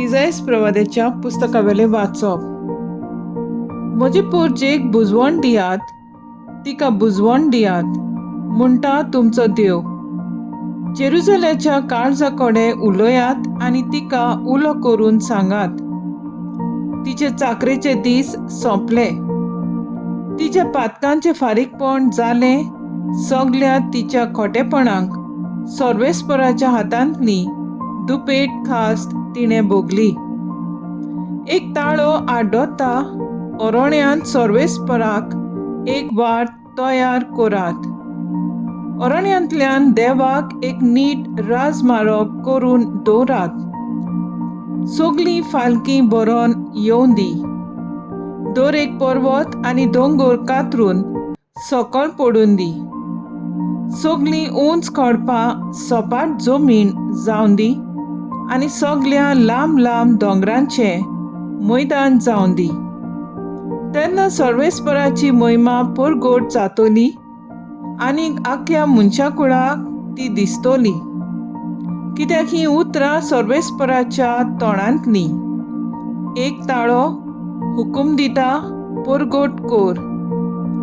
इसायास प्रवाद्याच्या पुस्तकावेले वाचप. म्हजे पोरचेक बुजवण दियात, तिका बुजवण दियात, म्हणटा तुमचो देव. जेरुसलेमाच्या काळजा कडेन उलोयात आनी तिका उलो करून सांगात. तिचे चाकरेचे दीस सोंपले, तिच्या पातकांचे फारीकपण जालें. सगल्या तिच्या खोटेपणांक सर्वेस्पराच्या हातांतली दुपेट खास्त तिणें भोगली. एक ताळो आड्डोता अरोण्यांत सर्वेस्पराक एक वाट तयार करात. अरण्यांतल्यान देवाक एक नीट राजमारो करून दवरात. सगळीं फालकी बरोवन येवन दी. दर एक पर्वत आनी दोंगर कातरून सकल पडून दी. सगळीं उंच खडपां सपाट जमीन जावन दी आनी सगळ्या लांब लांब दोंगरांचे मैदान जावन दी. तेन्ना सर्वेस्पराची महिमा परगट जातली आनी आख्या मनशा कुळाक ती दिसतली. कित्याक ही उतरां सर्वेस्पराच्या तोंडांतली. एक ताळो हुकूम दिता, परगट कर,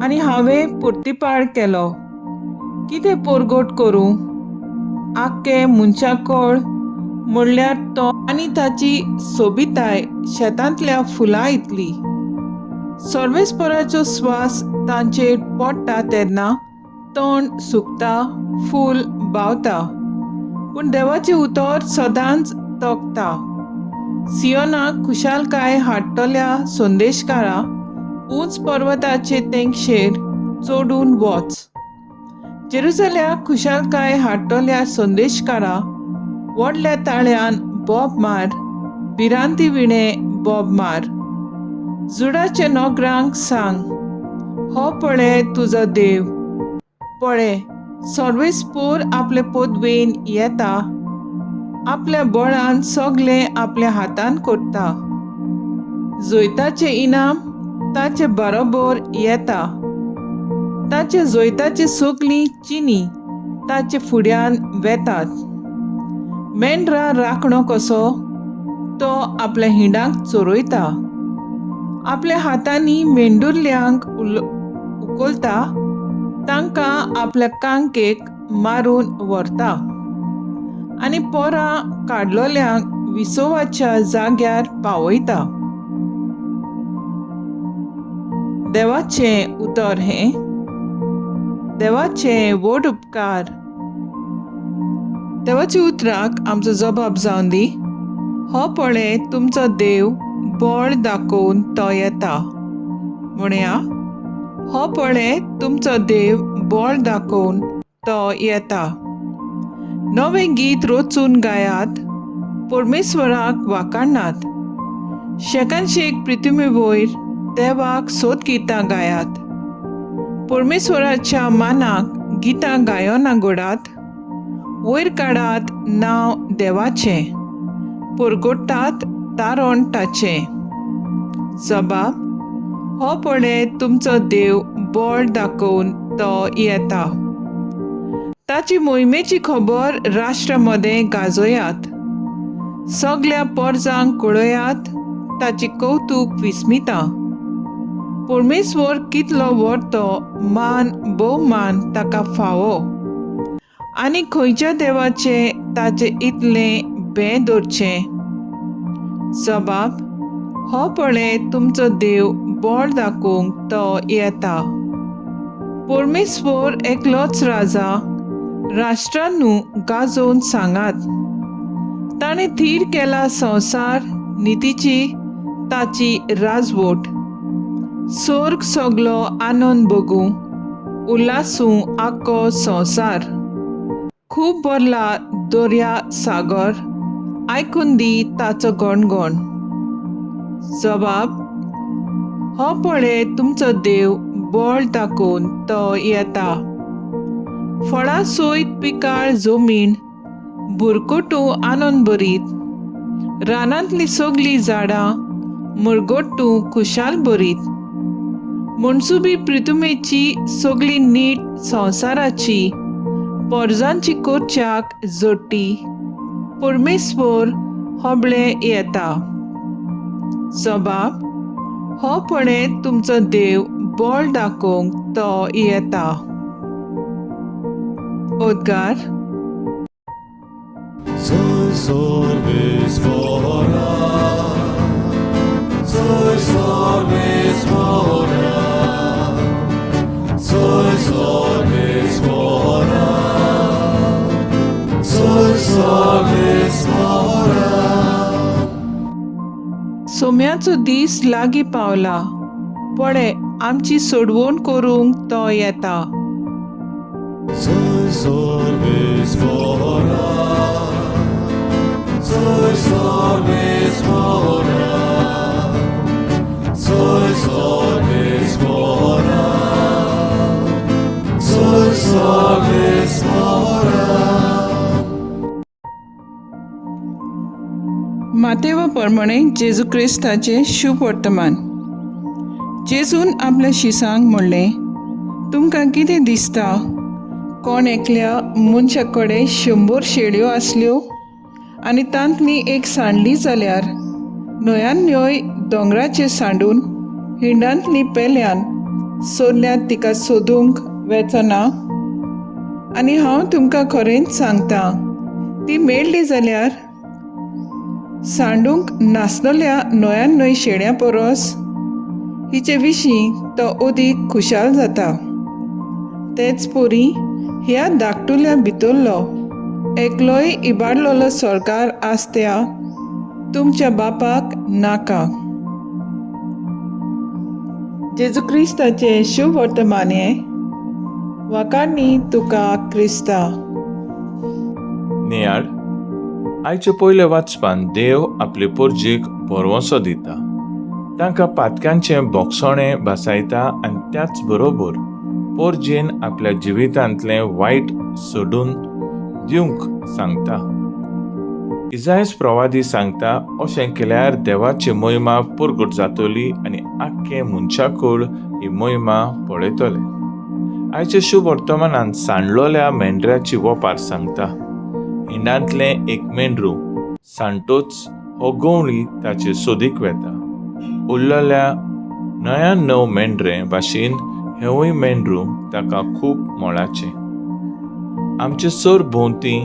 आनी हांवें पुर्तिपाड केलो. कितें परगट करूं? आख्खे मनशाकळ म्हणल्यार तो आनी ताची सोबिताय शेतांतल्या फुलां इतली. सर्वेस्पराचो स्वास तांचेर पडटा तेन्ना तोंड सुकता, फूल बावता, पूण देवाचें उतर सदांच तोखता. सियोनाक खुशालकाय हाडटल्या संदेशकारा, उंच पर्वताचे तेंगशेर चडून वच. जेरुसल्याक खुशालकाय हाडटल्या संदेशकारा, व्हडल्या ताळ्यान बोब मार, भिरांती विणें बोब मार. जुडाच्या नोकरांक सांग, हो पळय तुजो देव. पळय, सर्वेस्पर आपले पदवेन येता. आपल्या बळान सगळें आपल्या हातान करता. जोयताचें इनाम ताचे बरोबर येता. ताचे जोयताची सगळीं चिनी ताचे फुड्यान वेतात. मेंढरा राखणो कसो, तो आपल्या हिंडांक चोरयता. आपल्या हातांनी मेंढुर्ल्यांक उखलता, तांकां आपल्या कांकेक मारून व्हरता आनी पोरां काडलोल्यांक विसोवाच्या जाग्यार पावयता. देवाचें उतर हें. देवाचे व्हड उपकार. देवाच्या उतराक आमचो जबाब जावन दी. हो पळय तुमचो देव, बळ दाखोवन तो येता. म्हणया, हो पळय तुमचो देव, बळ दाखोवन तो येता. नवें गीत रचून गायात, परमेश्वराक वाखाणात. शेकानशेक प्रितुमे वयर देवाक सोत गितां गायात. परमेश्वराच्या मानाक गितां गायोना घोडात. वयर काडात नांव देवाचें, परगटात तारण ताचें. जबाब, हो पळय तुमचो देव, बळ दाखोवन तो येता. ताची मोहिमेची खबर राष्ट्रा मदें गाजोयात. सगळ्या परजांक कळयात, ताची कौतूक विस्मिता. परमेश्वर कितलो व्हरतो मान भोवमान ताका फावो. आनी खंयच्या देवाचे ताचे इतलें भें धरचें. जबाब, हो पळय तुमचो देव, बळ दाखोवंक तो येता. परमेश्वर एकलोच राजा. राष्ट्रांनू गाजोवन सांगात. ताणें थीर केला संवसार, नितीची ताची राजवट. स्वर्ग सगलो आनंद भोगू, उल्हासूं आख्खो संवसार. खूब भरला दर्या सागर, आयकून दी ताचो गणगण. जबाब, हो पळय तुमचो देव, बळ दाखोवन तो येता. फळां सोयत पिकाळ जमीन, बुरकुटू आनंद भरीत. रानांतलीं सगळीं झाडां मळगट्टू खुशाल भरीत. म्हणसुबी प्रितुमेची सगळी नीट संवसाराची, परजांची कोरच्याक जोडटी. परमेश्वर होबळे येता. जबाब: हो पळय तुमचो देव बळ दाखोवंक तो येता. उद्गार: Soy sorbes fora, soy sorbes fora, soy sorbes fora, soy sorbes fora. सोम्याचो दीस लागीं पावला. पळय आमची सोडवण करूंक तो येता. Soy sorbes fora, soy sorbes fora, soy sorbes fora, soy sorbes fora. मातेवा प्रमाणे जेजू क्रिस्ताचे शुभ वर्तमान. जेजून आपल्या शिसांक म्हणलें, तुमकां कितें दिसता? कोण एकल्या मनशा कडेन 100 शेळयो आसल्यो आनी तांतली एक सांडली जाल्यार न्हंयान न्हंय दोंगराचेर सांडून हिंडांतली पेल्यान सोदल्यार तिका सोदूंक वेचना? आनी हांव तुमकां खरेंच सांगतां, ती मेळ्ळी जाल्यार सांडूंक नासलेल्या न्हंयान न्हंय शेळ्या परस हिचे विशीं तो अदीक खुशाल जाता. तेच परी ह्या धाकटुल्या भितरलो एकलोय इबाडलेलो सरकार आसत्या तुमच्या बापाक नाका. जेजू क्रिस्ताचे शुभ वर्तमान हे वाकाडणी तुका क्रिस्ता. नियाळ. आयचे पयले वाचपान देव आपले पोरजेक बरवंसो दिता. तांकां पातक्यांचें बोगसोणें भासायता आनी त्याच बरोबर पोरजेन आपल्या जिवितांतलें वायट सोडून दिवंक सांगता. इसायास प्रवादी सांगता, अशें केल्यार देवाची मोहिमा पुरगट जातली आनी आख्खे मनशाकूळ ही मोहिमा पळयतले. आयचे शुभ वर्तमानांत सांडलोल्या मेंढऱ्याची वोपार सांगता. हिंडांतलें एक मेंढरू सांडटोच हो गवळी ताचे सोदीक वेता. उरलेल्या 99 मेंढरे भाशेन हेवूय मेंढरू ताका खूब मोलाचें. आमचे सर भोंवती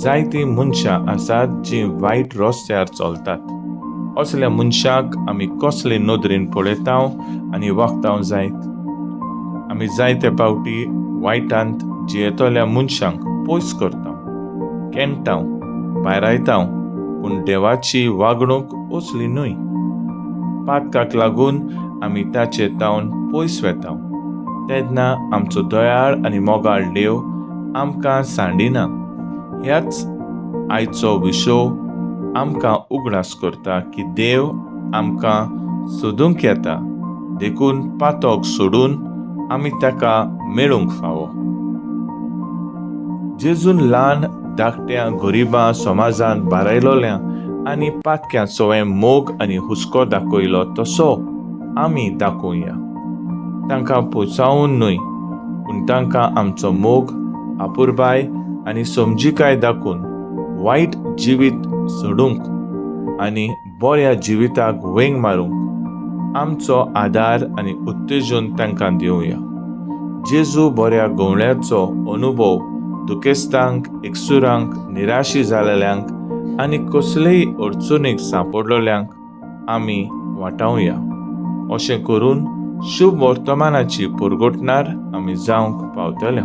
जायतीं मनशां आसात जीं वायट रस्त्यार चलतात. असल्या मनशाक आमी कसले नदरेन पळयतांव आनी वागतांव जायत. आमी जायते पावटी वायटांत जियेतल्या मनशांक पयस करतांव, केणटांव, भायरायतांव, पूण देवाची वागणूक असली न्हय. पातकाक लागून आमी ताचे तावन पयस वेतांव. तेन्ना आमचो दयाळ आनी मोगाळ देव आमकां सांडिना. ह्याच आयचो विशो आमकां उगडास करता की देव आमकां सोदूंक येता, देखून पातक सोडून आमी ताका मेळूंक फावो. जेजून ल्हान धाकट्या गरिबां समाजांत बारायलोल्या आनी पातक्यां सवय मोग आनी हुस्को दाखयलो तसो आमी दाखोवया. तांकां पोचावून न्हय, पूण तांकां आमचो मोग, आपुरबाय आनी समजिकाय दाखोवन वायट जिवीत सोडूंक आनी बऱ्या जिविताक वेंग मारूंक आमचो आदार आनी उत्तेजन तांकां दिवया. जेजू बऱ्या गवळ्याचो अनुभव दुखेस्तांक, एकसुरांक, निराशी जालेल्यांक आनी कसलेय अडचणीक सांपडलेल्यांक आमी वाटावया. अशें करून शुभ वर्तमानाची पुरगटणार आमी जावंक पावतले.